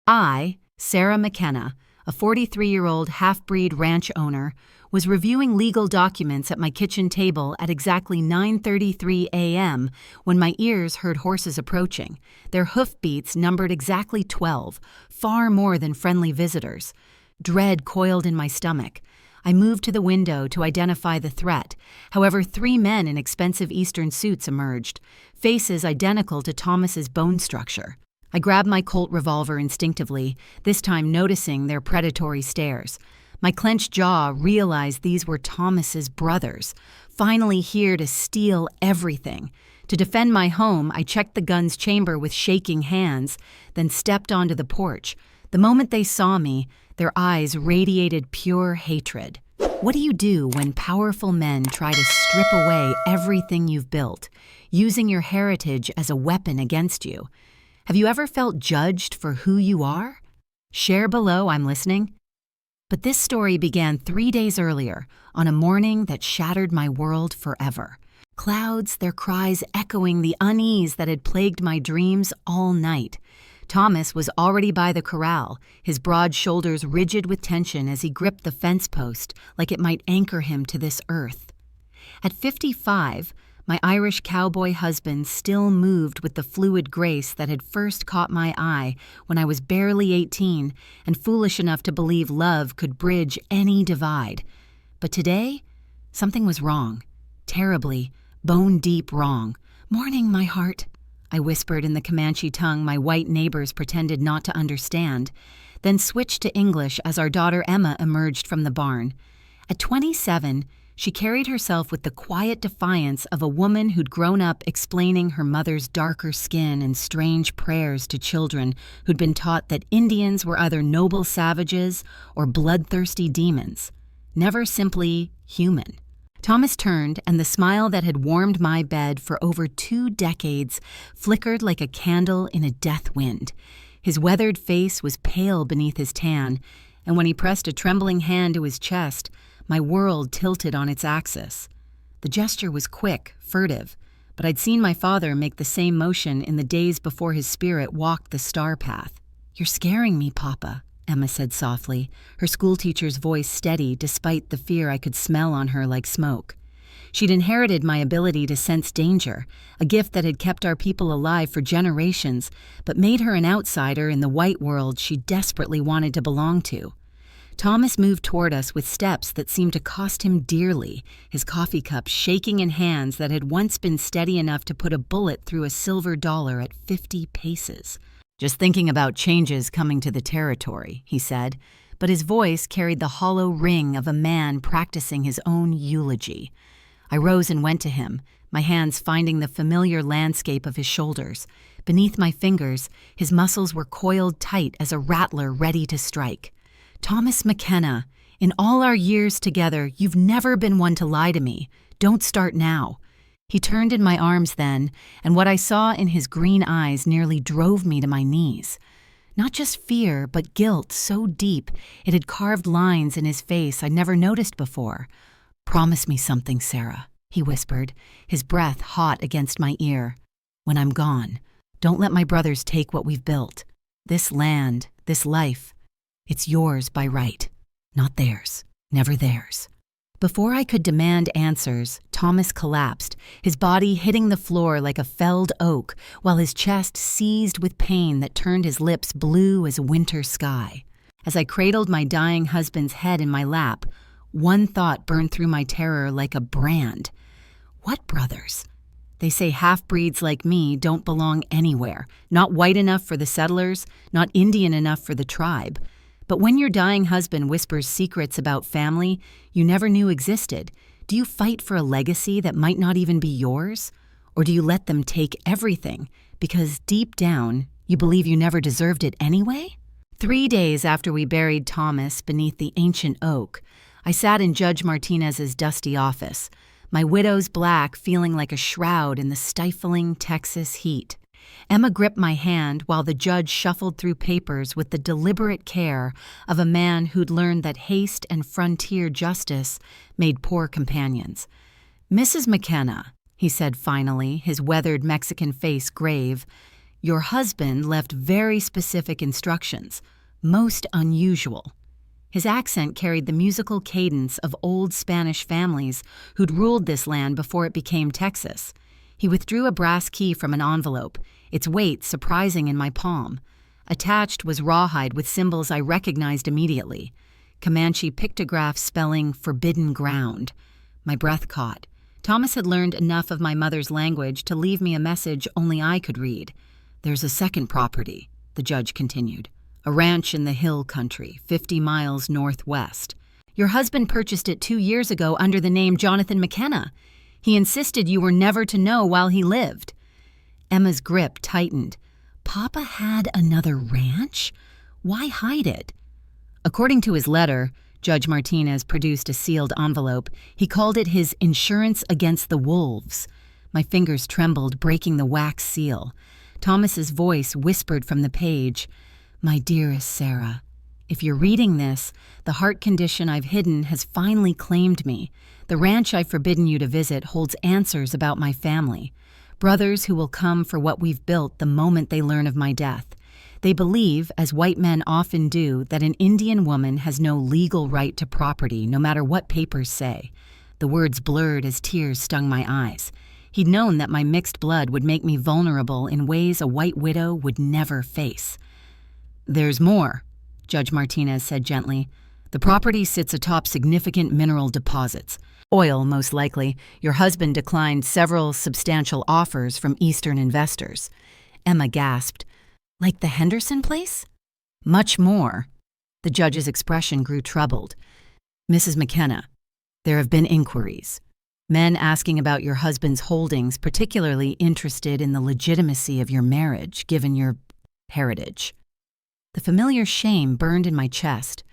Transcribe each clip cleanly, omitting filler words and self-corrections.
I, Sarah McKenna, a 43-year-old half-breed ranch owner, was reviewing legal documents at my kitchen table at exactly 9:33 a.m. when my ears heard horses approaching. Their hoofbeats numbered exactly 12, far more than friendly visitors. Dread coiled in my stomach. I moved to the window to identify the threat. However, 3 men in expensive Eastern suits emerged, faces identical to Thomas's bone structure. I grabbed my Colt revolver instinctively, this time noticing their predatory stares. My clenched jaw realized these were Thomas's brothers, finally here to steal everything. To defend my home, I checked the gun's chamber with shaking hands, then stepped onto the porch. The moment they saw me, their eyes radiated pure hatred. What do you do when powerful men try to strip away everything you've built, using your heritage as a weapon against you? Have you ever felt judged for who you are? Share below, I'm listening. But this story began 3 days earlier, on a morning that shattered my world forever. Clouds, their cries echoing the unease that had plagued my dreams all night. Thomas was already by the corral, his broad shoulders rigid with tension as he gripped the fence post like it might anchor him to this earth. At 55, my Irish cowboy husband still moved with the fluid grace that had first caught my eye when I was barely 18 and foolish enough to believe love could bridge any divide. But today, something was wrong. Terribly, bone-deep wrong. "Morning, my heart," I whispered in the Comanche tongue my white neighbors pretended not to understand, then switched to English as our daughter Emma emerged from the barn. At 27, she carried herself with the quiet defiance of a woman who'd grown up explaining her mother's darker skin and strange prayers to children who'd been taught that Indians were either noble savages or bloodthirsty demons, never simply human. Thomas turned, and the smile that had warmed my bed for over 2 decades flickered like a candle in a death wind. His weathered face was pale beneath his tan, and when he pressed a trembling hand to his chest, my world tilted on its axis. The gesture was quick, furtive, but I'd seen my father make the same motion in the days before his spirit walked the star path. "You're scaring me, Papa," Emma said softly, her schoolteacher's voice steady despite the fear I could smell on her like smoke. She'd inherited my ability to sense danger, a gift that had kept our people alive for generations, but made her an outsider in the white world she desperately wanted to belong to. Thomas moved toward us with steps that seemed to cost him dearly, his coffee cup shaking in hands that had once been steady enough to put a bullet through a silver dollar at 50 paces. "Just thinking about changes coming to the territory," he said, but his voice carried the hollow ring of a man practicing his own eulogy. I rose and went to him, my hands finding the familiar landscape of his shoulders. Beneath my fingers, his muscles were coiled tight as a rattler ready to strike. "Thomas McKenna, in all our years together, you've never been one to lie to me. Don't start now." He turned in my arms then, and what I saw in his green eyes nearly drove me to my knees. Not just fear, but guilt so deep it had carved lines in his face I'd never noticed before. "Promise me something, Sarah," he whispered, his breath hot against my ear. "When I'm gone, don't let my brothers take what we've built. This land, this life, it's yours by right, not theirs, never theirs." Before I could demand answers, Thomas collapsed, his body hitting the floor like a felled oak, while his chest seized with pain that turned his lips blue as a winter sky. As I cradled my dying husband's head in my lap, one thought burned through my terror like a brand. What brothers? They say half-breeds like me don't belong anywhere, not white enough for the settlers, not Indian enough for the tribe. But when your dying husband whispers secrets about family you never knew existed, do you fight for a legacy that might not even be yours? Or do you let them take everything because deep down you believe you never deserved it anyway? 3 days after we buried Thomas beneath the ancient oak, I sat in Judge Martinez's dusty office, my widow's black feeling like a shroud in the stifling Texas heat. Emma gripped my hand while the judge shuffled through papers with the deliberate care of a man who'd learned that haste and frontier justice made poor companions. "Mrs. McKenna," he said finally, his weathered Mexican face grave, Your husband left very specific instructions, most unusual. His accent carried the musical cadence of old Spanish families who'd ruled this land before it became Texas. He withdrew a brass key from an envelope, its weight surprising in my palm. Attached was rawhide with symbols I recognized immediately. Comanche pictographs spelling "forbidden ground." My breath caught. Thomas had learned enough of my mother's language to leave me a message only I could read. "There's a second property," the judge continued. "A ranch in the hill country, 50 miles northwest. Your husband purchased it 2 years ago under the name Jonathan McKenna. He insisted you were never to know while he lived." Emma's grip tightened. Papa had another ranch? Why hide it? According to his letter, Judge Martinez produced a sealed envelope. He called it his insurance against the wolves. My fingers trembled, breaking the wax seal. Thomas's voice whispered from the page, "My dearest Sarah, if you're reading this, the heart condition I've hidden has finally claimed me. The ranch I've forbidden you to visit holds answers about my family. Brothers who will come for what we've built the moment they learn of my death. They believe, as white men often do, that an Indian woman has no legal right to property, no matter what papers say." The words blurred as tears stung my eyes. He'd known that my mixed blood would make me vulnerable in ways a white widow would never face. "There's more," Judge Martinez said gently. "The property sits atop significant mineral deposits. Oil, most likely. Your husband declined several substantial offers from Eastern investors." Emma gasped. "Like the Henderson place?" "Much more." The judge's expression grew troubled. "Mrs. McKenna, there have been inquiries. Men asking about your husband's holdings, particularly interested in the legitimacy of your marriage, given your heritage." The familiar shame burned in my chest,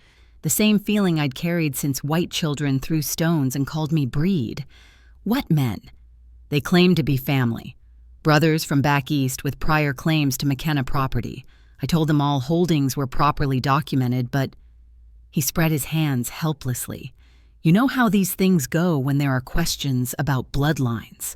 the same feeling I'd carried since white children threw stones and called me breed. What men? They claimed to be family. Brothers from back east with prior claims to McKenna property. I told them all holdings were properly documented, but he spread his hands helplessly. "You know how these things go when there are questions about bloodlines."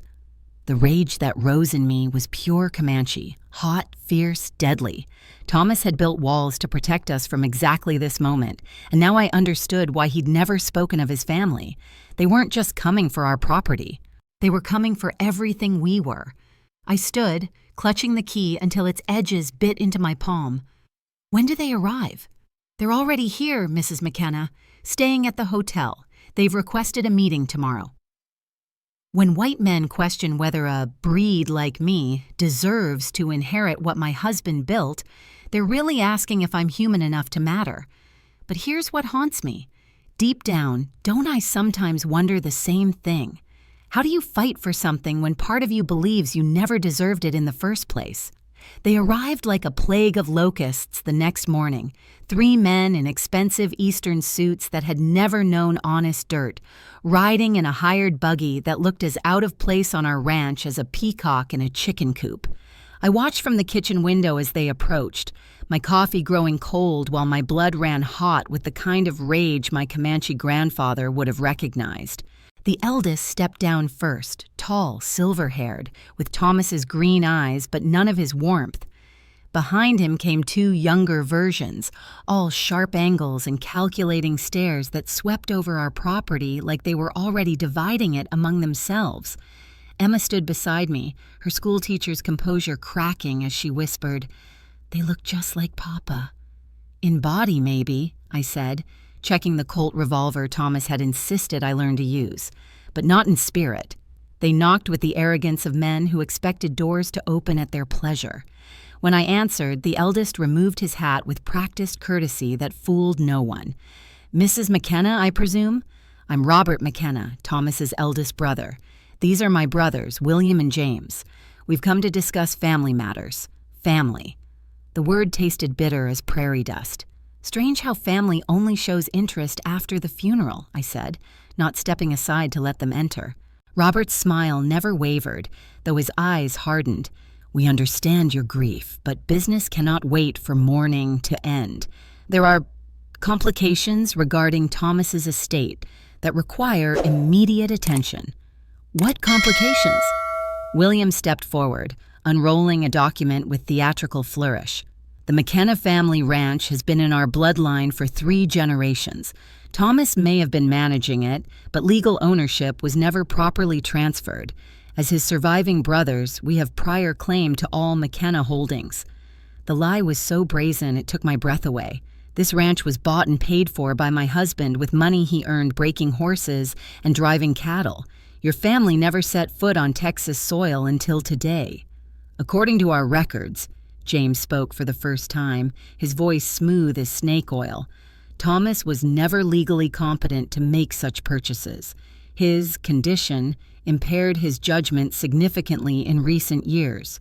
The rage that rose in me was pure Comanche, hot, fierce, deadly. Thomas had built walls to protect us from exactly this moment, and now I understood why he'd never spoken of his family. They weren't just coming for our property. They were coming for everything we were. I stood, clutching the key until its edges bit into my palm. "When do they arrive?" "They're already here, Mrs. McKenna, staying at the hotel. They've requested a meeting tomorrow." When white men question whether a breed like me deserves to inherit what my husband built, they're really asking if I'm human enough to matter. But here's what haunts me. Deep down, don't I sometimes wonder the same thing? How do you fight for something when part of you believes you never deserved it in the first place? They arrived like a plague of locusts the next morning, 3 men in expensive Eastern suits that had never known honest dirt, riding in a hired buggy that looked as out of place on our ranch as a peacock in a chicken coop. I watched from the kitchen window as they approached, my coffee growing cold while my blood ran hot with the kind of rage my Comanche grandfather would have recognized. The eldest stepped down first, tall, silver-haired, with Thomas's green eyes but none of his warmth. Behind him came 2 younger versions, all sharp angles and calculating stares that swept over our property like they were already dividing it among themselves. Emma stood beside me, her schoolteacher's composure cracking as she whispered, "They look just like Papa." "In body, maybe," I said, checking the Colt revolver Thomas had insisted I learn to use, but not in spirit. They knocked with the arrogance of men who expected doors to open at their pleasure. When I answered, the eldest removed his hat with practiced courtesy that fooled no one. "Mrs. McKenna, I presume? I'm Robert McKenna, Thomas's eldest brother. These are my brothers, William and James. We've come to discuss family matters. Family." The word tasted bitter as prairie dust. "Strange how family only shows interest after the funeral," I said, not stepping aside to let them enter. Robert's smile never wavered, though his eyes hardened. "We understand your grief, but business cannot wait for mourning to end. There are complications regarding Thomas's estate that require immediate attention." "What complications?" William stepped forward, unrolling a document with theatrical flourish. "The McKenna family ranch has been in our bloodline for 3 generations. Thomas may have been managing it, but legal ownership was never properly transferred. As his surviving brothers, we have prior claim to all McKenna holdings." The lie was so brazen it took my breath away. This ranch was bought and paid for by my husband with money he earned breaking horses and driving cattle. Your family never set foot on Texas soil until today. According to our records, James spoke for the first time, his voice smooth as snake oil, Thomas was never legally competent to make such purchases. His condition impaired his judgment significantly in recent years.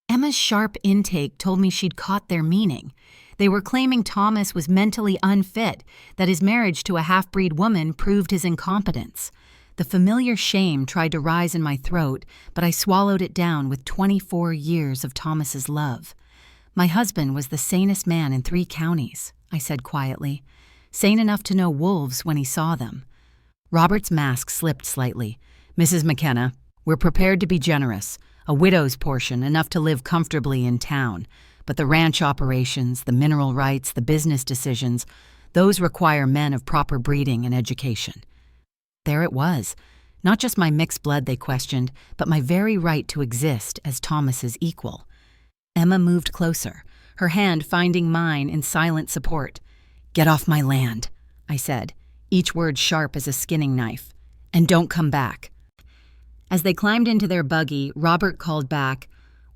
Emma's sharp intake told me she'd caught their meaning. They were claiming Thomas was mentally unfit, that his marriage to a half-breed woman proved his incompetence. The familiar shame tried to rise in my throat, but I swallowed it down with 24 years of Thomas's love. "My husband was the sanest man in 3 counties, I said quietly. Sane enough to know wolves when he saw them. Robert's mask slipped slightly. "Mrs. McKenna, we're prepared to be generous. A widow's portion, enough to live comfortably in town. But the ranch operations, the mineral rights, the business decisions, those require men of proper breeding and education." There it was. Not just my mixed blood they questioned, but my very right to exist as Thomas's equal. Emma moved closer, her hand finding mine in silent support. "Get off my land," I said, each word sharp as a skinning knife. "And don't come back." As they climbed into their buggy, Robert called back,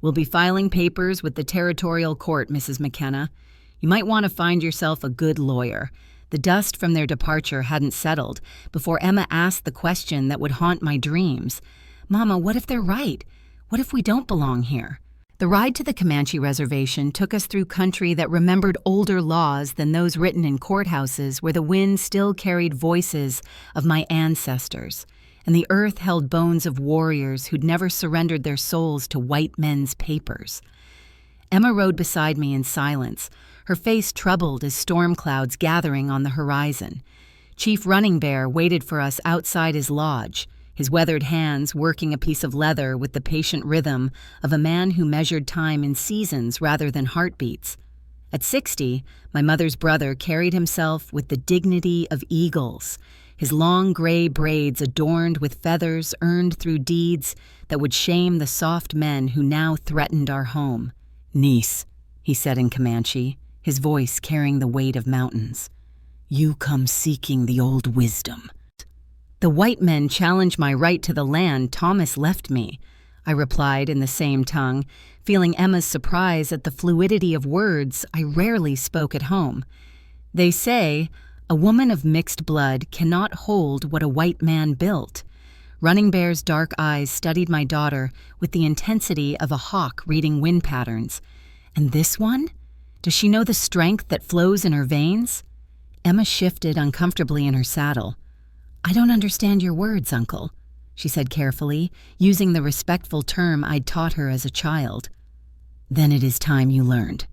"We'll be filing papers with the territorial court, Mrs. McKenna. You might want to find yourself a good lawyer." The dust from their departure hadn't settled before Emma asked the question that would haunt my dreams. "Mama, what if they're right? What if we don't belong here?" The ride to the Comanche reservation took us through country that remembered older laws than those written in courthouses where the wind still carried voices of my ancestors, and the earth held bones of warriors who'd never surrendered their souls to white men's papers. Emma rode beside me in silence, her face troubled as storm clouds gathering on the horizon. Chief Running Bear waited for us outside his lodge, his weathered hands working a piece of leather with the patient rhythm of a man who measured time in seasons rather than heartbeats. At 60, my mother's brother carried himself with the dignity of eagles, his long gray braids adorned with feathers earned through deeds that would shame the soft men who now threatened our home. "Niece," he said in Comanche, his voice carrying the weight of mountains, "you come seeking the old wisdom." "The white men challenge my right to the land Thomas left me," I replied in the same tongue, feeling Emma's surprise at the fluidity of words I rarely spoke at home. "They say a woman of mixed blood cannot hold what a white man built." Running Bear's dark eyes studied my daughter with the intensity of a hawk reading wind patterns. "And this one? Does she know the strength that flows in her veins?" Emma shifted uncomfortably in her saddle. "I don't understand your words, Uncle," she said carefully, using the respectful term I'd taught her as a child. "Then it is time you learned."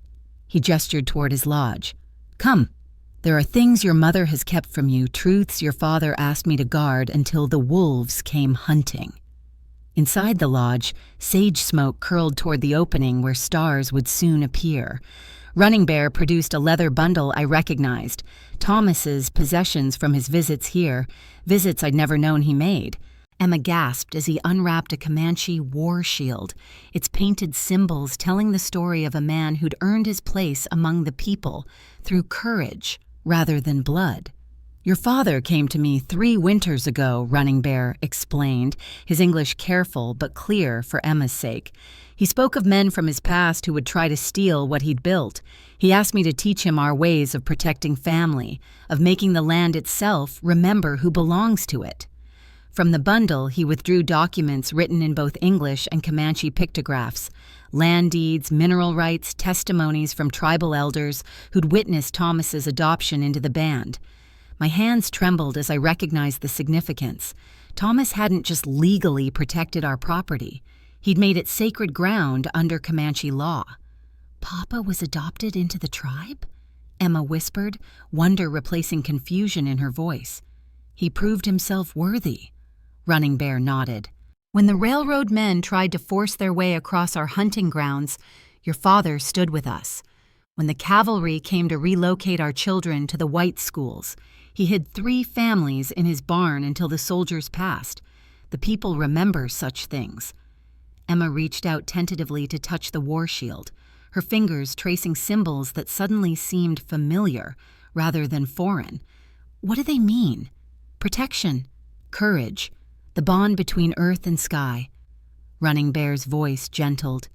He gestured toward his lodge. "Come. There are things your mother has kept from you, truths your father asked me to guard until the wolves came hunting." Inside the lodge, sage smoke curled toward the opening where stars would soon appear. Running Bear produced a leather bundle I recognized, Thomas's possessions from his visits here, visits I'd never known he made. Emma gasped as he unwrapped a Comanche war shield, its painted symbols telling the story of a man who'd earned his place among the people through courage rather than blood. "Your father came to me 3 winters ago," Running Bear explained, his English careful but clear for Emma's sake. "He spoke of men from his past who would try to steal what he'd built. He asked me to teach him our ways of protecting family, of making the land itself remember who belongs to it." From the bundle, he withdrew documents written in both English and Comanche pictographs, land deeds, mineral rights, testimonies from tribal elders who'd witnessed Thomas's adoption into the band. My hands trembled as I recognized the significance. Thomas hadn't just legally protected our property. He'd made it sacred ground under Comanche law. "Papa was adopted into the tribe?" Emma whispered, wonder replacing confusion in her voice. "He proved himself worthy." Running Bear nodded. When the railroad men tried to force their way across our hunting grounds, your father stood with us. When the cavalry came to relocate our children to the white schools, he hid 3 families in his barn until the soldiers passed. The people remember such things. Emma reached out tentatively to touch the war shield, her fingers tracing symbols that suddenly seemed familiar rather than foreign. What do they mean? Protection, courage, the bond between earth and sky. Running Bear's voice gentled.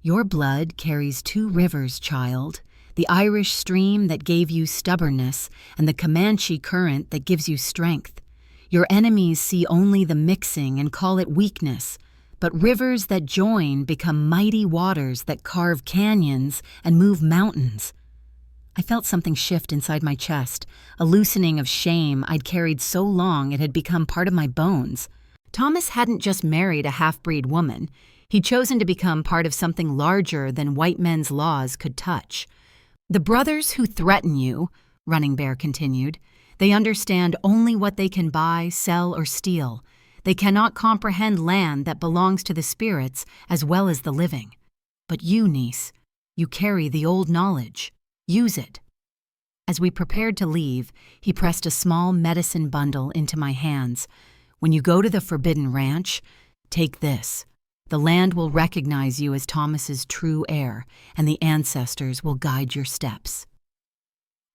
Your blood carries 2 rivers, child. The Irish stream that gave you stubbornness and the Comanche current that gives you strength. Your enemies see only the mixing and call it weakness, but rivers that join become mighty waters that carve canyons and move mountains. I felt something shift inside my chest, a loosening of shame I'd carried so long it had become part of my bones. Thomas hadn't just married a half-breed woman. He'd chosen to become part of something larger than white men's laws could touch. The brothers who threaten you, Running Bear continued, they understand only what they can buy, sell, or steal. They cannot comprehend land that belongs to the spirits as well as the living. But you, niece, you carry the old knowledge. Use it. As we prepared to leave, he pressed a small medicine bundle into my hands. When you go to the Forbidden Ranch, take this. The land will recognize you as Thomas's true heir, and the ancestors will guide your steps.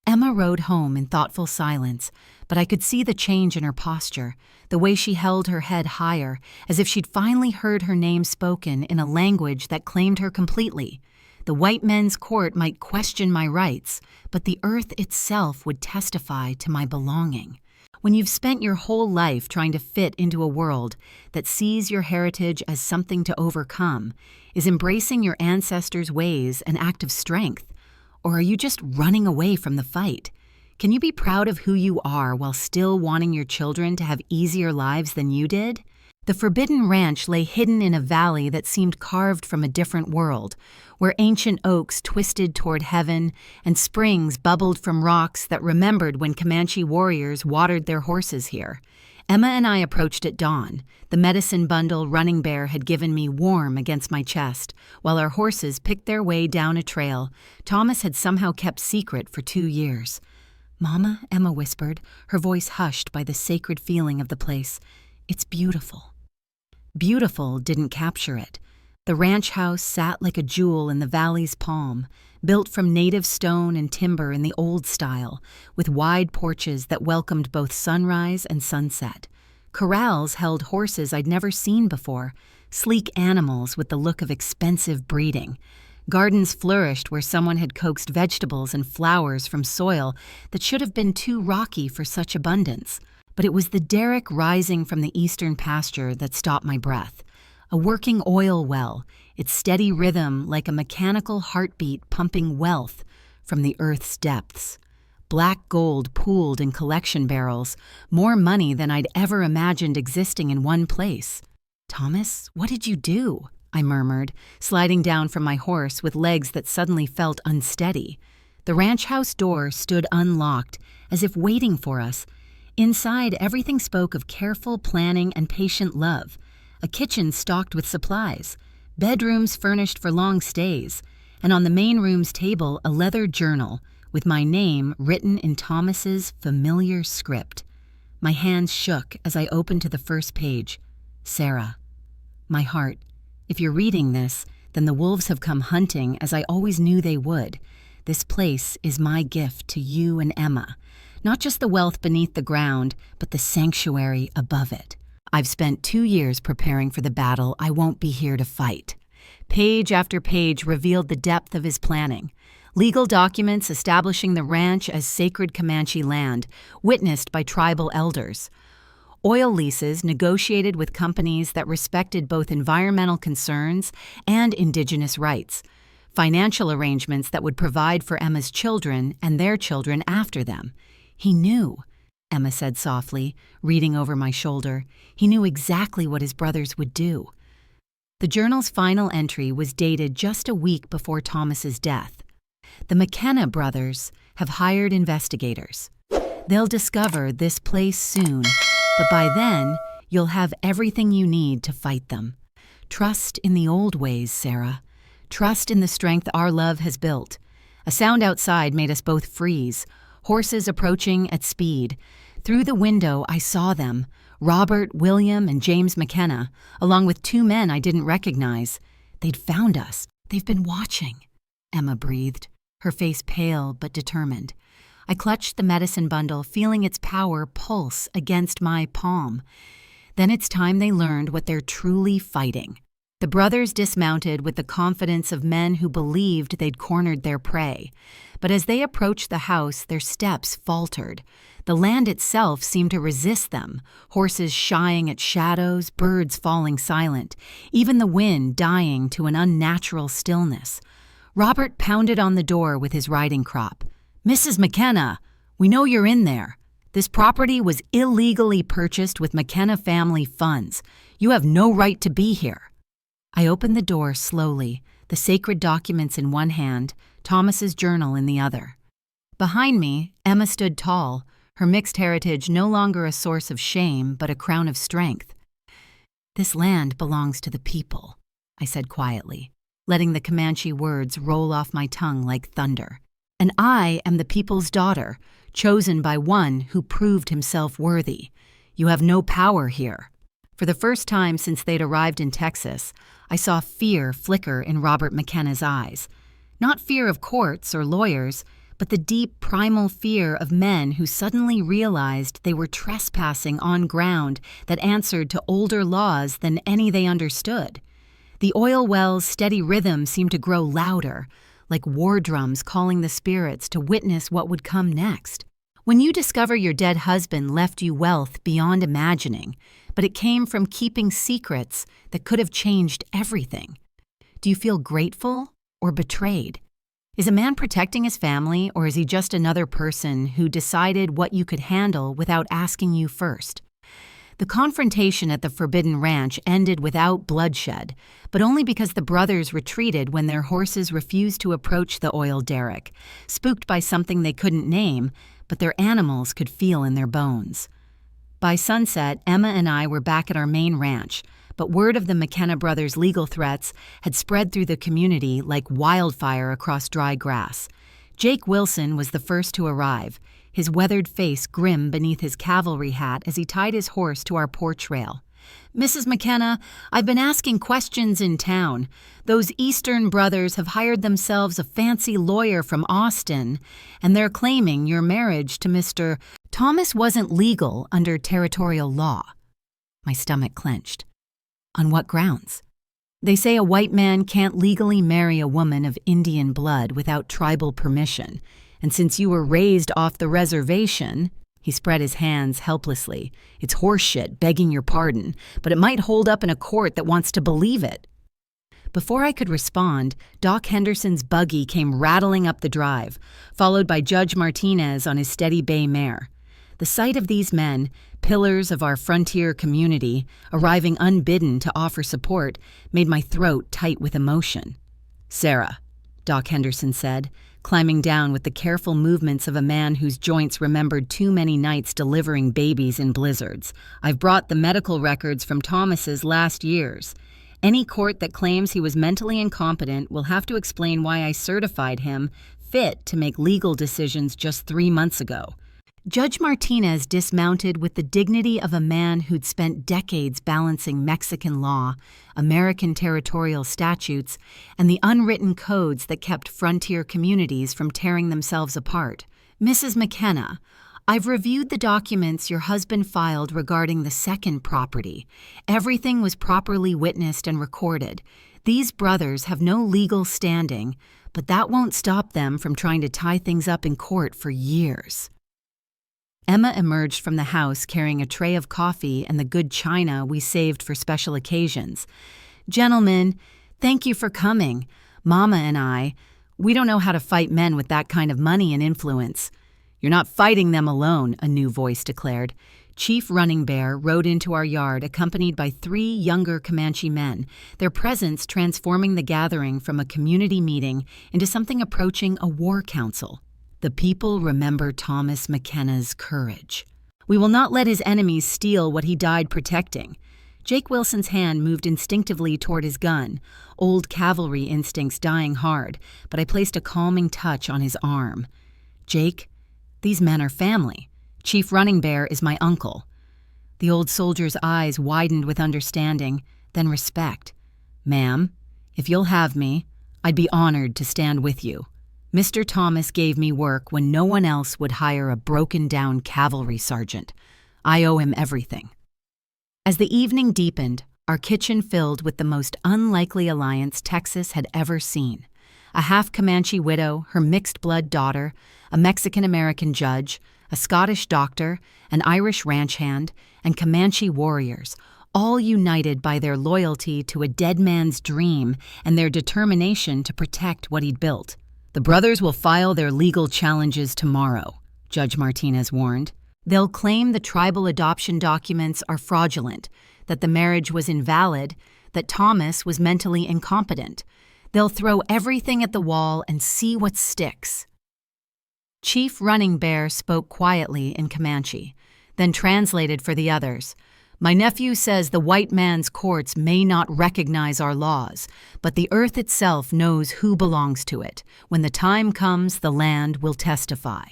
Emma rode home in thoughtful silence, but I could see the change in her posture, the way she held her head higher, as if she'd finally heard her name spoken in a language that claimed her completely. The white men's court might question my rights, but the earth itself would testify to my belonging. When you've spent your whole life trying to fit into a world that sees your heritage as something to overcome, is embracing your ancestors' ways an act of strength? Or are you just running away from the fight? Can you be proud of who you are while still wanting your children to have easier lives than you did? The Forbidden Ranch lay hidden in a valley that seemed carved from a different world, where ancient oaks twisted toward heaven and springs bubbled from rocks that remembered when Comanche warriors watered their horses here. Emma and I approached at dawn, the medicine bundle Running Bear had given me warm against my chest, while our horses picked their way down a trail Thomas had somehow kept secret for 2 years. "Mama," Emma whispered, her voice hushed by the sacred feeling of the place, "it's beautiful." Beautiful didn't capture it. The ranch house sat like a jewel in the valley's palm, built from native stone and timber in the old style, with wide porches that welcomed both sunrise and sunset. Corrals held horses I'd never seen before, sleek animals with the look of expensive breeding. Gardens flourished where someone had coaxed vegetables and flowers from soil that should have been too rocky for such abundance. But it was the derrick rising from the eastern pasture that stopped my breath. A working oil well, its steady rhythm like a mechanical heartbeat pumping wealth from the earth's depths. Black gold pooled in collection barrels, more money than I'd ever imagined existing in one place. "Thomas, what did you do?" I murmured, sliding down from my horse with legs that suddenly felt unsteady. The ranch house door stood unlocked, as if waiting for us. Inside, everything spoke of careful planning and patient love. A kitchen stocked with supplies, bedrooms furnished for long stays, and on the main room's table a leather journal with my name written in Thomas's familiar script. My hands shook as I opened to the first page. Sarah. My heart. If you're reading this, then the wolves have come hunting as I always knew they would. This place is my gift to you and Emma. Not just the wealth beneath the ground, but the sanctuary above it. I've spent 2 years preparing for the battle I won't be here to fight. Page after page revealed the depth of his planning. Legal documents establishing the ranch as sacred Comanche land, witnessed by tribal elders. Oil leases negotiated with companies that respected both environmental concerns and indigenous rights. Financial arrangements that would provide for Emma's children and their children after them. He knew, Emma said softly, reading over my shoulder. He knew exactly what his brothers would do. The journal's final entry was dated just a week before Thomas's death. The McKenna brothers have hired investigators. They'll discover this place soon, but by then, You'll have everything you need to fight them. Trust in the old ways, Sarah. Trust in the strength our love has built. A sound outside made us both freeze. Horses approaching at speed. Through the window, I saw them. Robert, William, and James McKenna, along with 2 men I didn't recognize. They'd found us. They've been watching. Emma breathed, her face pale but determined. I clutched the medicine bundle, feeling its power pulse against my palm. Then it's time they learned what they're truly fighting. The brothers dismounted with the confidence of men who believed they'd cornered their prey. But as they approached the house, their steps faltered. The land itself seemed to resist them, horses shying at shadows, birds falling silent, even the wind dying to an unnatural stillness. Robert pounded on the door with his riding crop. "Mrs. McKenna, we know you're in there. This property was illegally purchased with McKenna family funds. You have no right to be here." I opened the door slowly, the sacred documents in one hand, Thomas's journal in the other. Behind me, Emma stood tall, her mixed heritage no longer a source of shame but a crown of strength. "This land belongs to the people," I said quietly, letting the Comanche words roll off my tongue like thunder. "And I am the people's daughter, chosen by one who proved himself worthy. You have no power here." For the first time since they'd arrived in Texas, I saw fear flicker in Robert McKenna's eyes. Not fear of courts or lawyers, but the deep primal fear of men who suddenly realized they were trespassing on ground that answered to older laws than any they understood. The oil well's steady rhythm seemed to grow louder, like war drums calling the spirits to witness what would come next. When you discover your dead husband left you wealth beyond imagining, but it came from keeping secrets that could have changed everything. Do you feel grateful or betrayed? Is a man protecting his family, or is he just another person who decided what you could handle without asking you first? The confrontation at the Forbidden Ranch ended without bloodshed, but only because the brothers retreated when their horses refused to approach the oil derrick, spooked by something they couldn't name, but their animals could feel in their bones. By sunset, Emma and I were back at our main ranch, but word of the McKenna brothers' legal threats had spread through the community like wildfire across dry grass. Jake Wilson was the first to arrive, his weathered face grim beneath his cavalry hat as he tied his horse to our porch rail. "Mrs. McKenna, I've been asking questions in town. Those Eastern brothers have hired themselves a fancy lawyer from Austin, and they're claiming your marriage to Mr. Thomas wasn't legal under territorial law." My stomach clenched. "On what grounds?" "They say a white man can't legally marry a woman of Indian blood without tribal permission, and since you were raised off the reservation—" He spread his hands helplessly. "It's horseshit, begging your pardon, but it might hold up in a court that wants to believe it." Before I could respond, Doc Henderson's buggy came rattling up the drive, followed by Judge Martinez on his steady bay mare. The sight of these men, pillars of our frontier community, arriving unbidden to offer support, made my throat tight with emotion. "Sarah," Doc Henderson said, climbing down with the careful movements of a man whose joints remembered too many nights delivering babies in blizzards, "I've brought the medical records from Thomas's last years. Any court that claims he was mentally incompetent will have to explain why I certified him fit to make legal decisions just 3 months ago." Judge Martinez dismounted with the dignity of a man who'd spent decades balancing Mexican law, American territorial statutes, and the unwritten codes that kept frontier communities from tearing themselves apart. "Mrs. McKenna, I've reviewed the documents your husband filed regarding the second property. Everything was properly witnessed and recorded. These brothers have no legal standing, but that won't stop them from trying to tie things up in court for years." Emma emerged from the house carrying a tray of coffee and the good china we saved for special occasions. "Gentlemen, thank you for coming. Mama and we don't know how to fight men with that kind of money and influence." "You're not fighting them alone," a new voice declared. Chief Running Bear rode into our yard accompanied by 3 younger Comanche men, their presence transforming the gathering from a community meeting into something approaching a war council. "The people remember Thomas McKenna's courage." We will not let his enemies steal what he died protecting." Jake Wilson's hand moved instinctively toward his gun, old cavalry instincts dying hard, but I placed a calming touch on his arm. "Jake, these men are family. Chief Running Bear is my uncle." The old soldier's eyes widened with understanding, then respect. "Ma'am, if you'll have me, I'd be honored to stand with you. Mr. Thomas gave me work when no one else would hire a broken-down cavalry sergeant. I owe him everything." As the evening deepened, our kitchen filled with the most unlikely alliance Texas had ever seen. A half-Comanche widow, her mixed-blood daughter, a Mexican-American judge, a Scottish doctor, an Irish ranch hand, and Comanche warriors, all united by their loyalty to a dead man's dream and their determination to protect what he'd built. "The brothers will file their legal challenges tomorrow," Judge Martinez warned. "They'll claim the tribal adoption documents are fraudulent, that the marriage was invalid, that Thomas was mentally incompetent. They'll throw everything at the wall and see what sticks." Chief Running Bear spoke quietly in Comanche, then translated for the others. "My nephew says the white man's courts may not recognize our laws, but the earth itself knows who belongs to it. When the time comes, the land will testify."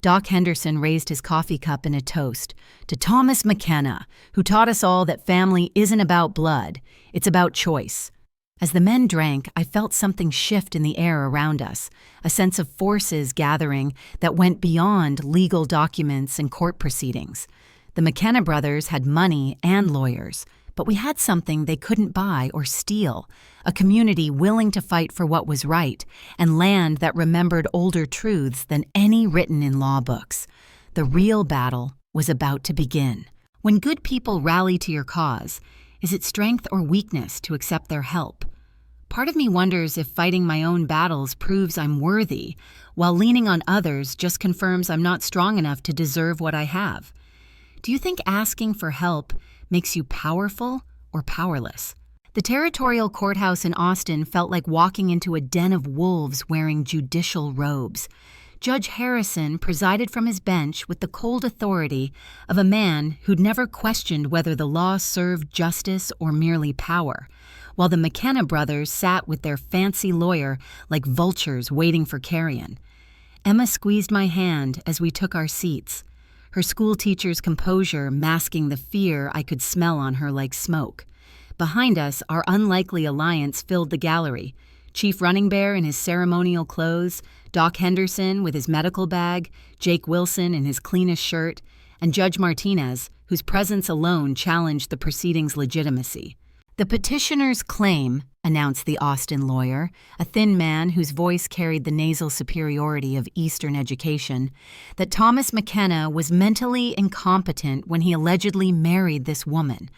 Doc Henderson raised his coffee cup in a toast to Thomas McKenna, who taught us all that family isn't about blood, it's about choice. As the men drank, I felt something shift in the air around us, a sense of forces gathering that went beyond legal documents and court proceedings. The McKenna brothers had money and lawyers, but we had something they couldn't buy or steal, a community willing to fight for what was right, and land that remembered older truths than any written in law books. The real battle was about to begin. When good people rally to your cause, is it strength or weakness to accept their help? Part of me wonders if fighting my own battles proves I'm worthy, while leaning on others just confirms I'm not strong enough to deserve what I have. Do you think asking for help makes you powerful or powerless? The territorial courthouse in Austin felt like walking into a den of wolves wearing judicial robes. Judge Harrison presided from his bench with the cold authority of a man who'd never questioned whether the law served justice or merely power, while the McKenna brothers sat with their fancy lawyer like vultures waiting for carrion. Emma squeezed my hand as we took our seats, her schoolteacher's composure masking the fear I could smell on her like smoke. Behind us, our unlikely alliance filled the gallery. Chief Running Bear in his ceremonial clothes, Doc Henderson with his medical bag, Jake Wilson in his cleanest shirt, and Judge Martinez, whose presence alone challenged the proceedings' legitimacy. "The petitioner's claim," announced the Austin lawyer, a thin man whose voice carried the nasal superiority of Eastern education, "that Thomas McKenna was mentally incompetent when he allegedly married this woman.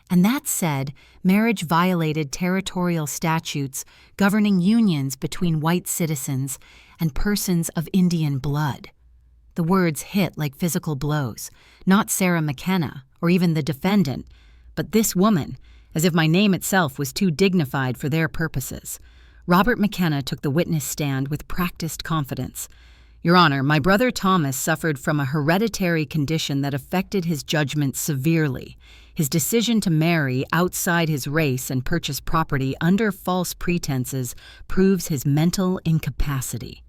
And that said, marriage violated territorial statutes governing unions between white citizens and persons of Indian blood." The words hit like physical blows, not Sarah McKenna or even the defendant, but this woman, as if my name itself was too dignified for their purposes. Robert McKenna took the witness stand with practiced confidence. "Your Honor, my brother Thomas suffered from a hereditary condition that affected his judgment severely. His decision to marry outside his race and purchase property under false pretenses proves his mental incapacity."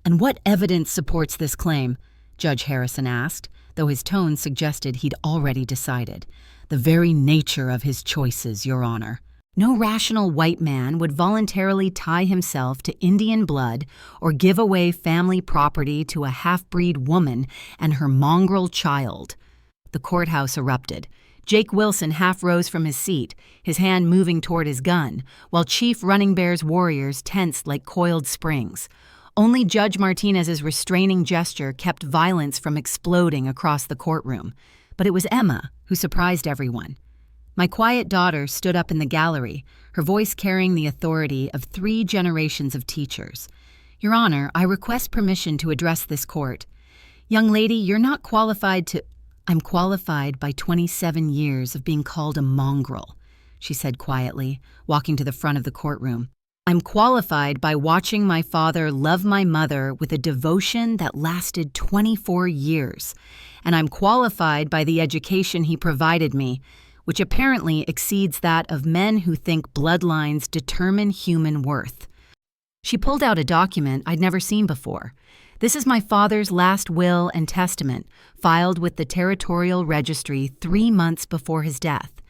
"And what evidence supports this claim?" Judge Harrison asked, though his tone suggested he'd already decided. "The very nature of his choices, Your Honor. No rational white man would voluntarily tie himself to Indian blood or give away family property to a half-breed woman and her mongrel child." The courthouse erupted. Jake Wilson half rose from his seat, his hand moving toward his gun, while Chief Running Bear's warriors tensed like coiled springs. Only Judge Martinez's restraining gesture kept violence from exploding across the courtroom. But it was Emma who surprised everyone. My quiet daughter stood up in the gallery, her voice carrying the authority of 3 generations of teachers. "Your Honor, I request permission to address this court. Young lady, you're not qualified to—" "I'm qualified by 27 years of being called a mongrel," she said quietly, walking to the front of the courtroom. "I'm qualified by watching my father love my mother with a devotion that lasted 24 years. and I'm qualified by the education he provided me, which apparently exceeds that of men who think bloodlines determine human worth. She pulled out a document I'd never seen before. This is my father's last will and testament, filed with the Territorial Registry 3 months before his death.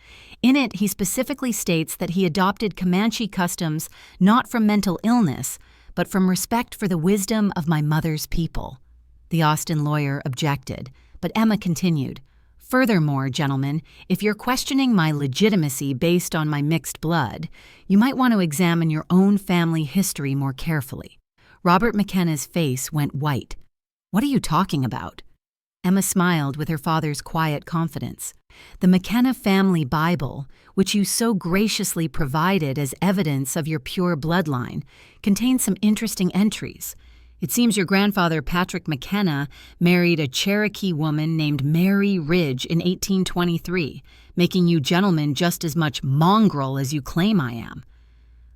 In it, he specifically states that he adopted Comanche customs not from mental illness, but from respect for the wisdom of my mother's people. The Austin lawyer objected, but Emma continued, "Furthermore, gentlemen, if you're questioning my legitimacy based on my mixed blood, you might want to examine your own family history more carefully." Robert McKenna's face went white. "What are you talking about?" Emma smiled with her father's quiet confidence. "The McKenna family Bible, which you so graciously provided as evidence of your pure bloodline, contains some interesting entries. It seems your grandfather Patrick McKenna married a Cherokee woman named Mary Ridge in 1823, making you gentlemen just as much mongrel as you claim I am."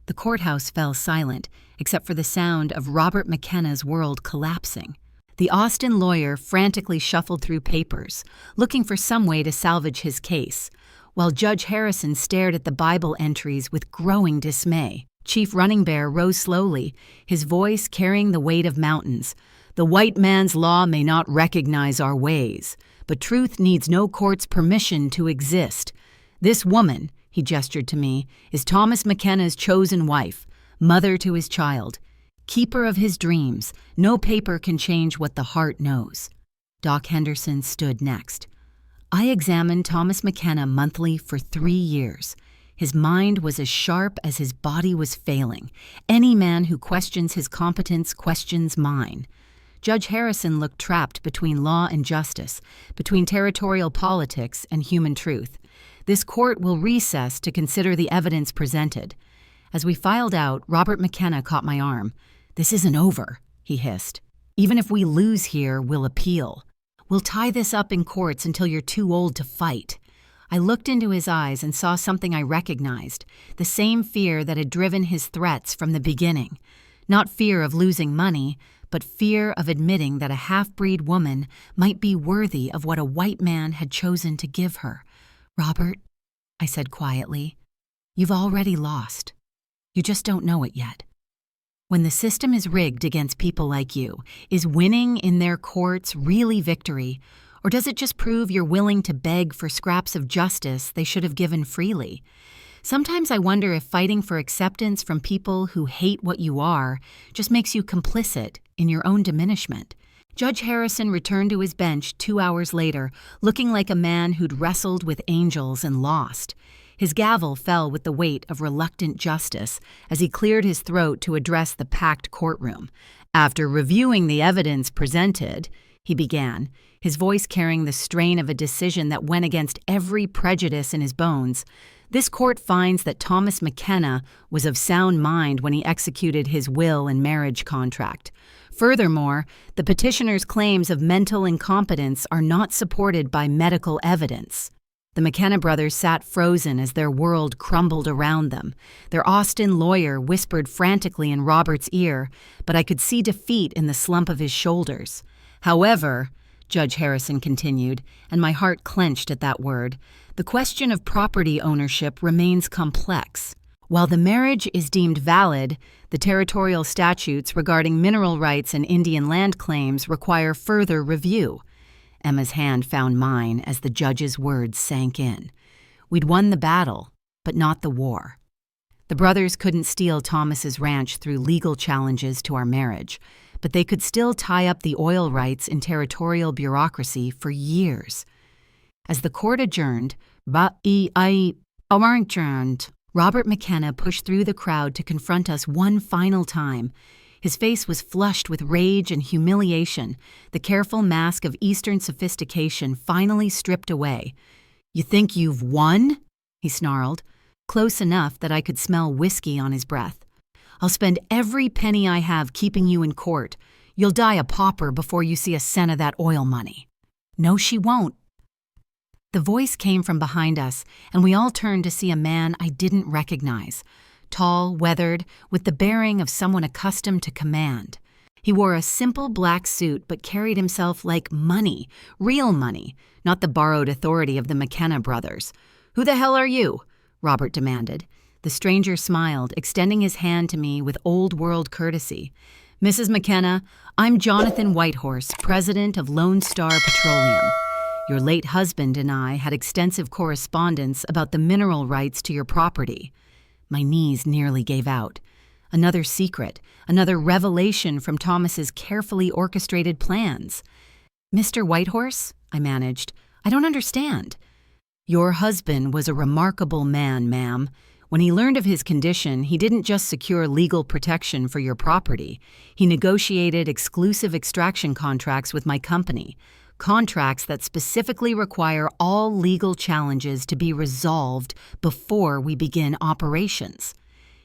The courthouse fell silent, except for the sound of Robert McKenna's world collapsing. The Austin lawyer frantically shuffled through papers, looking for some way to salvage his case, while Judge Harrison stared at the Bible entries with growing dismay. Chief Running Bear rose slowly, his voice carrying the weight of mountains. "The white man's law may not recognize our ways, but truth needs no court's permission to exist. This woman," he gestured to me, "is Thomas McKenna's chosen wife, mother to his child, keeper of his dreams. No paper can change what the heart knows." Doc Henderson stood next. "I examined Thomas McKenna monthly for 3 years. His mind was as sharp as his body was failing. Any man who questions his competence questions mine." Judge Harrison looked trapped between law and justice, between territorial politics and human truth. "This court will recess to consider the evidence presented." As we filed out, Robert McKenna caught my arm. "This isn't over," he hissed. "Even if we lose here, we'll appeal. We'll tie this up in courts until you're too old to fight." I looked into his eyes and saw something I recognized, the same fear that had driven his threats from the beginning. Not fear of losing money, but fear of admitting that a half-breed woman might be worthy of what a white man had chosen to give her. "Robert," I said quietly, "you've already lost. You just don't know it yet. When the system is rigged against people like you, is winning in their courts really victory, or does it just prove you're willing to beg for scraps of justice they should have given freely? Sometimes I wonder if fighting for acceptance from people who hate what you are just makes you complicit in your own diminishment." Judge Harrison returned to his bench 2 hours later, looking like a man who'd wrestled with angels and lost. His gavel fell with the weight of reluctant justice as he cleared his throat to address the packed courtroom. "After reviewing the evidence presented," he began, his voice carrying the strain of a decision that went against every prejudice in his bones, "this court finds that Thomas McKenna was of sound mind when he executed his will and marriage contract. Furthermore, the petitioner's claims of mental incompetence are not supported by medical evidence." The McKenna brothers sat frozen as their world crumbled around them. Their Austin lawyer whispered frantically in Robert's ear, but I could see defeat in the slump of his shoulders. "However," Judge Harrison continued, and my heart clenched at that word, "the question of property ownership remains complex. While the marriage is deemed valid, the territorial statutes regarding mineral rights and Indian land claims require further review." Emma's hand found mine as the judge's words sank in. We'd won the battle, but not the war. The brothers couldn't steal Thomas's ranch through legal challenges to our marriage, but they could still tie up the oil rights in territorial bureaucracy for years. As the court adjourned, Robert McKenna pushed through the crowd to confront us one final time. His face was flushed with rage and humiliation, the careful mask of Eastern sophistication finally stripped away. "You think you've won?" he snarled, close enough that I could smell whiskey on his breath. "I'll spend every penny I have keeping you in court. You'll die a pauper before you see a cent of that oil money." "No, she won't." The voice came from behind us, and we all turned to see a man I didn't recognize. Tall, weathered, with the bearing of someone accustomed to command. He wore a simple black suit but carried himself like money, real money, not the borrowed authority of the McKenna brothers. "Who the hell are you?" Robert demanded. The stranger smiled, extending his hand to me with old-world courtesy. "Mrs. McKenna, I'm Jonathan Whitehorse, president of Lone Star Petroleum. Your late husband and I had extensive correspondence about the mineral rights to your property." My knees nearly gave out. Another secret, another revelation from Thomas's carefully orchestrated plans. "Mr. Whitehorse?" I managed. "I don't understand." "Your husband was a remarkable man, ma'am. When he learned of his condition, he didn't just secure legal protection for your property. He negotiated exclusive extraction contracts with my company, contracts that specifically require all legal challenges to be resolved before we begin operations."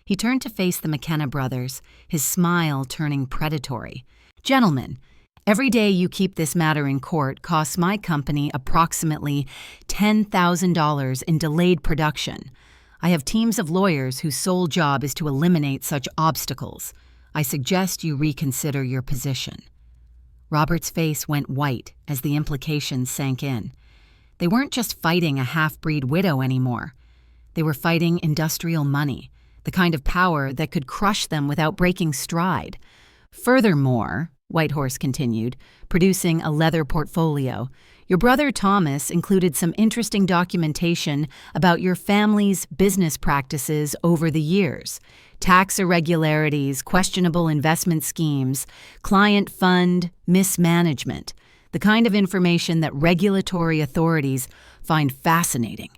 He turned to face the McKenna brothers, his smile turning predatory. "Gentlemen, every day you keep this matter in court costs my company approximately $10,000 in delayed production. I have teams of lawyers whose sole job is to eliminate such obstacles. I suggest you reconsider your position." Robert's face went white as the implications sank in. They weren't just fighting a half-breed widow anymore. They were fighting industrial money, the kind of power that could crush them without breaking stride. "Furthermore," Whitehorse continued, producing a leather portfolio, "your brother Thomas included some interesting documentation about your family's business practices over the years. Tax irregularities, questionable investment schemes, client fund mismanagement, the kind of information that regulatory authorities find fascinating."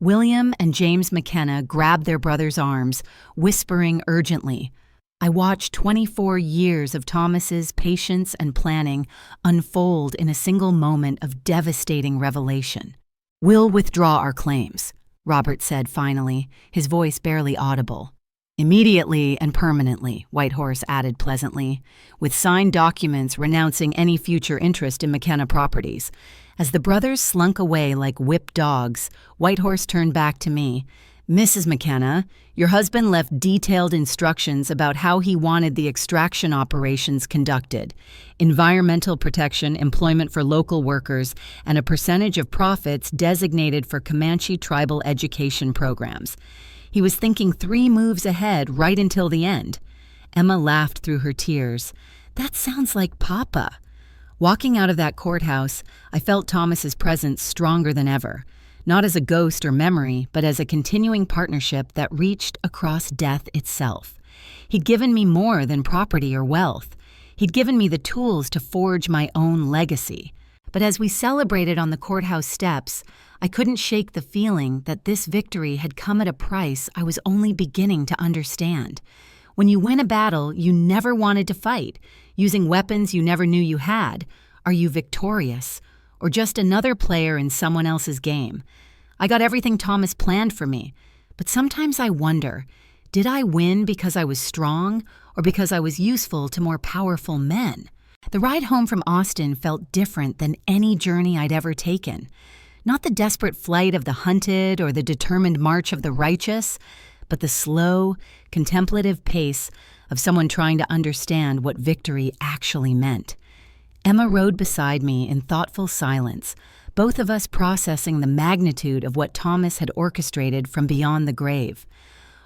William and James McKenna grabbed their brother's arms, whispering urgently. I watched 24 years of Thomas's patience and planning unfold in a single moment of devastating revelation. "We'll withdraw our claims," Robert said finally, his voice barely audible. "Immediately and permanently," Whitehorse added pleasantly, "with signed documents renouncing any future interest in McKenna properties." As the brothers slunk away like whipped dogs, Whitehorse turned back to me. "Mrs. McKenna, your husband left detailed instructions about how he wanted the extraction operations conducted: environmental protection, employment for local workers, and a percentage of profits designated for Comanche tribal education programs. He was thinking 3 moves ahead right until the end." Emma laughed through her tears. "That sounds like Papa." Walking out of that courthouse, I felt Thomas's presence stronger than ever, not as a ghost or memory, but as a continuing partnership that reached across death itself. He'd given me more than property or wealth. He'd given me the tools to forge my own legacy. But as we celebrated on the courthouse steps, I couldn't shake the feeling that this victory had come at a price I was only beginning to understand. When you win a battle you never wanted to fight, using weapons you never knew you had, are you victorious, or just another player in someone else's game? I got everything Thomas planned for me, but sometimes I wonder, did I win because I was strong, or because I was useful to more powerful men? The ride home from Austin felt different than any journey I'd ever taken. Not the desperate flight of the hunted or the determined march of the righteous, but the slow, contemplative pace of someone trying to understand what victory actually meant. Emma rode beside me in thoughtful silence, both of us processing the magnitude of what Thomas had orchestrated from beyond the grave.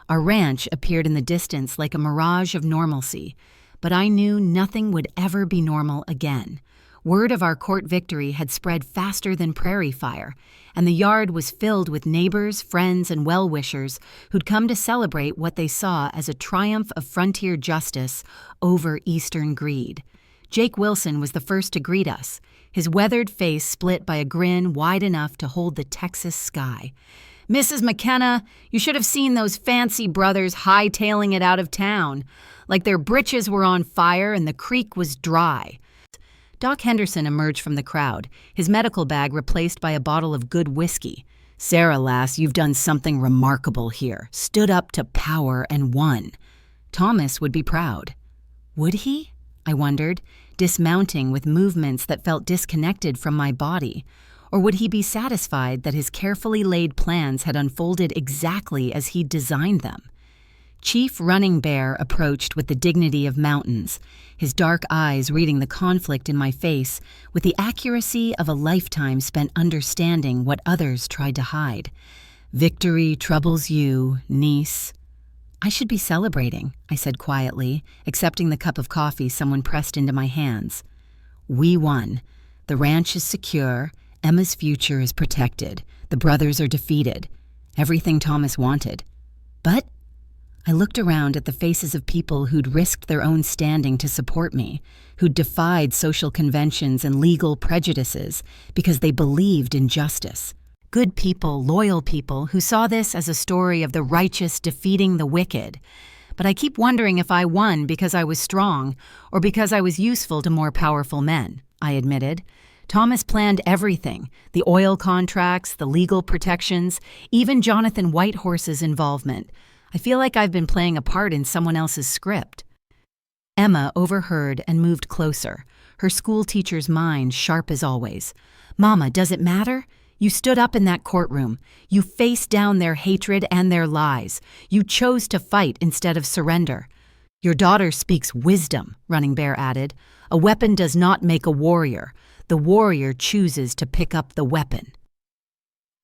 Our ranch appeared in the distance like a mirage of normalcy, but I knew nothing would ever be normal again. Word of our court victory had spread faster than prairie fire, and the yard was filled with neighbors, friends, and well-wishers who'd come to celebrate what they saw as a triumph of frontier justice over Eastern greed. Jake Wilson was the first to greet us, his weathered face split by a grin wide enough to hold the Texas sky. "Mrs. McKenna, you should have seen those fancy brothers hightailing it out of town, like their britches were on fire and the creek was dry." Doc Henderson emerged from the crowd, his medical bag replaced by a bottle of good whiskey. "Sarah, lass, you've done something remarkable here. Stood up to power and won." Thomas would be proud. Would he? I wondered, dismounting with movements that felt disconnected from my body. Or would he be satisfied that his carefully laid plans had unfolded exactly as he'd designed them? Chief Running Bear approached with the dignity of mountains, his dark eyes reading the conflict in my face with the accuracy of a lifetime spent understanding what others tried to hide. "Victory troubles you, niece." "I should be celebrating," I said quietly, accepting the cup of coffee someone pressed into my hands. "We won. The ranch is secure. Emma's future is protected. The brothers are defeated. Everything Thomas wanted. But I looked around at the faces of people who'd risked their own standing to support me, who'd defied social conventions and legal prejudices because they believed in justice. Good people, loyal people who saw this as a story of the righteous defeating the wicked. But I keep wondering if I won because I was strong or because I was useful to more powerful men," I admitted. "Thomas planned everything, the oil contracts, the legal protections, even Jonathan Whitehorse's involvement. I feel like I've been playing a part in someone else's script." Emma overheard and moved closer, her school teacher's mind sharp as always. "Mama, does it matter? You stood up in that courtroom. You faced down their hatred and their lies. You chose to fight instead of surrender." "Your daughter speaks wisdom," Running Bear added. "A weapon does not make a warrior. The warrior chooses to pick up the weapon."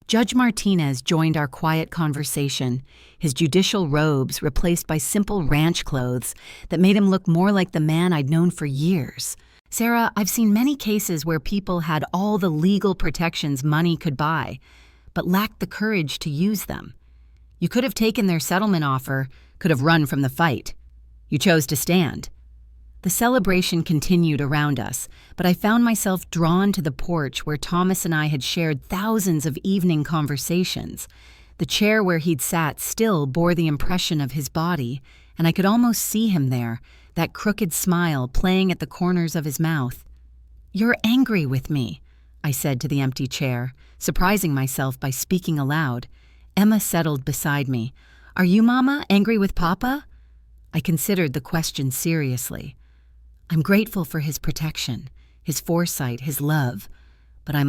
Judge Martinez joined our quiet conversation, his judicial robes replaced by simple ranch clothes that made him look more like the man I'd known for years. "Sarah, I've seen many cases where people had all the legal protections money could buy, but lacked the courage to use them. You could have taken their settlement offer, could have run from the fight. You chose to stand." The celebration continued around us, but I found myself drawn to the porch where Thomas and I had shared thousands of evening conversations. The chair where he'd sat still bore the impression of his body, and I could almost see him there, that crooked smile playing at the corners of his mouth. "You're angry with me," I said to the empty chair, surprising myself by speaking aloud. Emma settled beside me. "Are you, Mama, angry with Papa?" I considered the question seriously. "I'm grateful for his protection, his foresight, his love, but I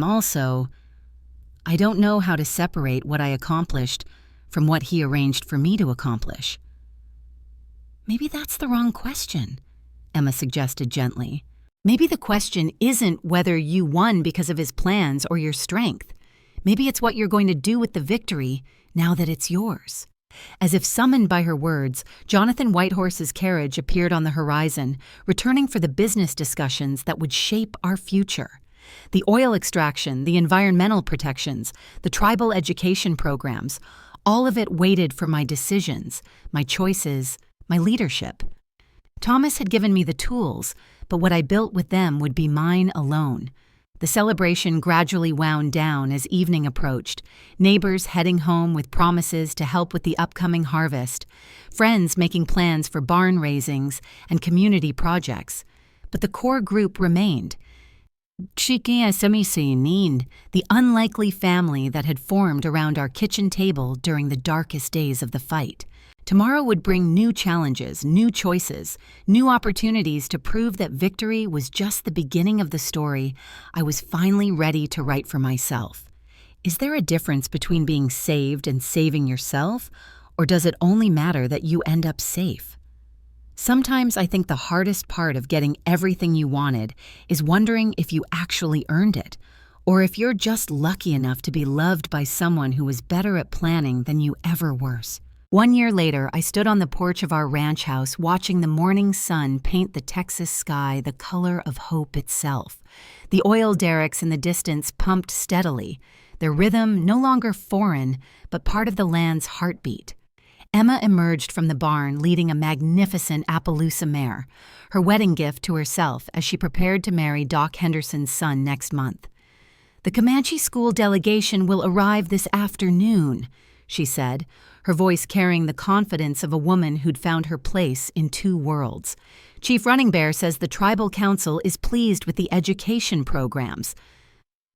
don't know how to separate what I accomplished from what he arranged for me to accomplish." "Maybe that's the wrong question," Emma suggested gently. "Maybe the question isn't whether you won because of his plans or your strength. Maybe it's what you're going to do with the victory now that it's yours." As if summoned by her words, Jonathan Whitehorse's carriage appeared on the horizon, returning for the business discussions that would shape our future. The oil extraction, the environmental protections, the tribal education programs, all of it waited for my decisions, my choices, my leadership. Thomas had given me the tools, but what I built with them would be mine alone. The celebration gradually wound down as evening approached, neighbors heading home with promises to help with the upcoming harvest, friends making plans for barn raisings and community projects. But the core group remained. The unlikely family that had formed around our kitchen table during the darkest days of the fight. Tomorrow would bring new challenges, new choices, new opportunities to prove that victory was just the beginning of the story I was finally ready to write for myself. Is there a difference between being saved and saving yourself, or does it only matter that you end up safe? Sometimes I think the hardest part of getting everything you wanted is wondering if you actually earned it, or if you're just lucky enough to be loved by someone who was better at planning than you ever were. 1 year later, I stood on the porch of our ranch house watching the morning sun paint the Texas sky the color of hope itself. The oil derricks in the distance pumped steadily, their rhythm no longer foreign, but part of the land's heartbeat. Emma emerged from the barn leading a magnificent Appaloosa mare, her wedding gift to herself as she prepared to marry Doc Henderson's son next month. "The Comanche school delegation will arrive this afternoon," she said, her voice carrying the confidence of a woman who'd found her place in two worlds. "Chief Running Bear says the tribal council is pleased with the education programs."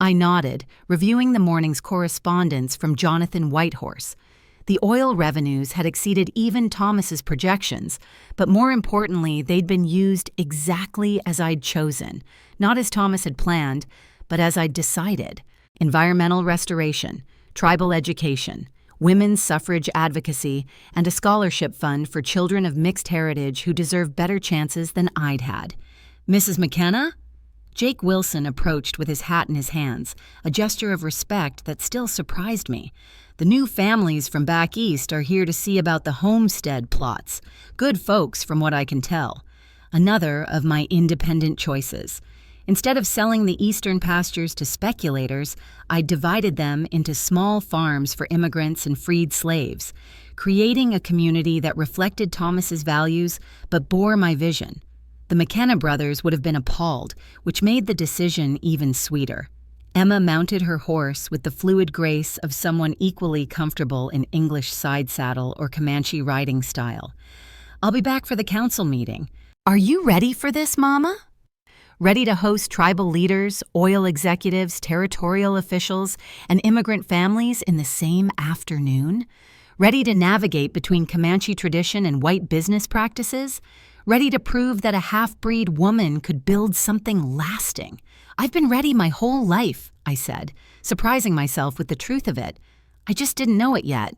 I nodded, reviewing the morning's correspondence from Jonathan Whitehorse. The oil revenues had exceeded even Thomas's projections, but more importantly, they'd been used exactly as I'd chosen, not as Thomas had planned, but as I'd decided. Environmental restoration, tribal education, women's suffrage advocacy, and a scholarship fund for children of mixed heritage who deserve better chances than I'd had. Mrs. McKenna? Jake Wilson approached with his hat in his hands, a gesture of respect that still surprised me. The new families from back east are here to see about the homestead plots. Good folks, from what I can tell. Another of my independent choices. Instead of selling the eastern pastures to speculators, I divided them into small farms for immigrants and freed slaves, creating a community that reflected Thomas's values but bore my vision. The McKenna brothers would have been appalled, which made the decision even sweeter. Emma mounted her horse with the fluid grace of someone equally comfortable in English side saddle or Comanche riding style. "I'll be back for the council meeting. Are you ready for this, Mama? Ready to host tribal leaders, oil executives, territorial officials, and immigrant families in the same afternoon? Ready to navigate between Comanche tradition and white business practices? Ready to prove that a half-breed woman could build something lasting? I've been ready my whole life," I said, surprising myself with the truth of it. I just didn't know it yet.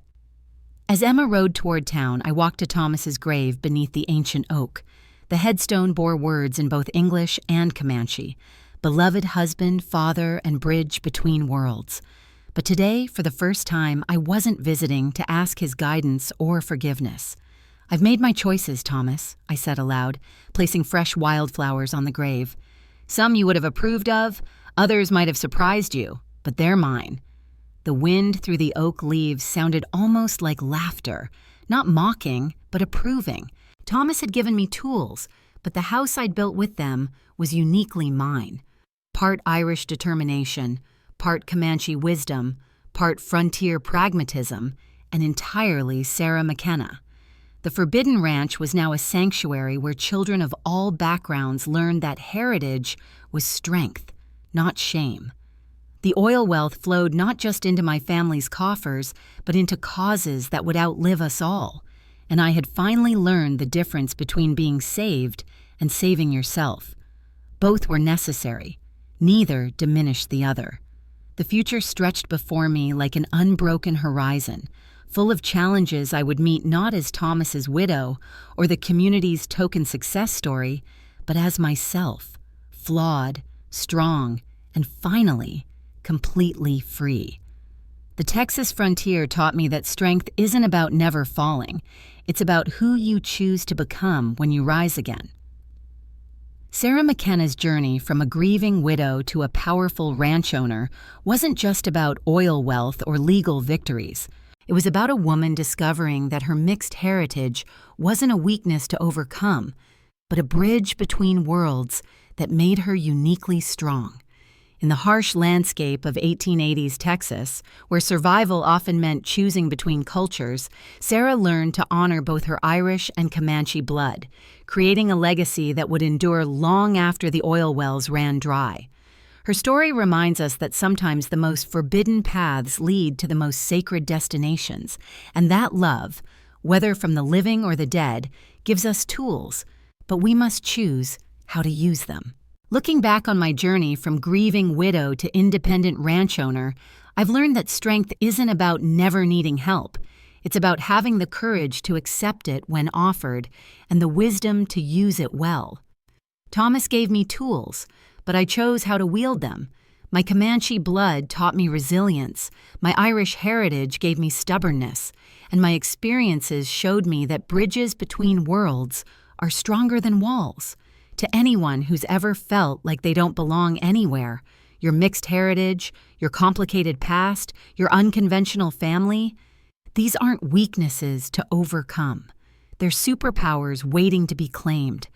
As Emma rode toward town, I walked to Thomas's grave beneath the ancient oak. The headstone bore words in both English and Comanche: beloved husband, father, and bridge between worlds. But today, for the first time, I wasn't visiting to ask his guidance or forgiveness. "I've made my choices, Thomas," I said aloud, placing fresh wildflowers on the grave. "Some you would have approved of, others might have surprised you, but they're mine." The wind through the oak leaves sounded almost like laughter, not mocking, but approving. Thomas had given me tools, but the house I'd built with them was uniquely mine. Part Irish determination, part Comanche wisdom, part frontier pragmatism, and entirely Sarah McKenna. The Forbidden Ranch was now a sanctuary where children of all backgrounds learned that heritage was strength, not shame. The oil wealth flowed not just into my family's coffers, but into causes that would outlive us all. And I had finally learned the difference between being saved and saving yourself. Both were necessary. Neither diminished the other. The future stretched before me like an unbroken horizon, full of challenges I would meet not as Thomas's widow or the community's token success story, but as myself, flawed, strong, and finally, completely free. The Texas frontier taught me that strength isn't about never falling. It's about who you choose to become when you rise again. Sarah McKenna's journey from a grieving widow to a powerful ranch owner wasn't just about oil wealth or legal victories. It was about a woman discovering that her mixed heritage wasn't a weakness to overcome, but a bridge between worlds that made her uniquely strong. In the harsh landscape of 1880s Texas, where survival often meant choosing between cultures, Sarah learned to honor both her Irish and Comanche blood, creating a legacy that would endure long after the oil wells ran dry. Her story reminds us that sometimes the most forbidden paths lead to the most sacred destinations, and that love, whether from the living or the dead, gives us tools, but we must choose how to use them. Looking back on my journey from grieving widow to independent ranch owner, I've learned that strength isn't about never needing help. It's about having the courage to accept it when offered and the wisdom to use it well. Thomas gave me tools, but I chose how to wield them. My Comanche blood taught me resilience, my Irish heritage gave me stubbornness, and my experiences showed me that bridges between worlds are stronger than walls. To anyone who's ever felt like they don't belong anywhere, your mixed heritage, your complicated past, your unconventional family, these aren't weaknesses to overcome. They're superpowers waiting to be claimed.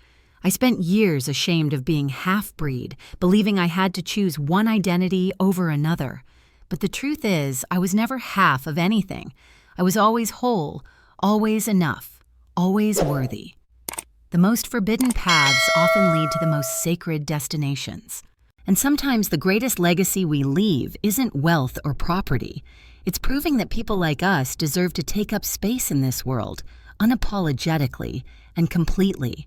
I spent years ashamed of being half-breed, believing I had to choose one identity over another. But the truth is, I was never half of anything. I was always whole, always enough, always worthy. The most forbidden paths often lead to the most sacred destinations. And sometimes the greatest legacy we leave isn't wealth or property. It's proving that people like us deserve to take up space in this world, unapologetically and completely.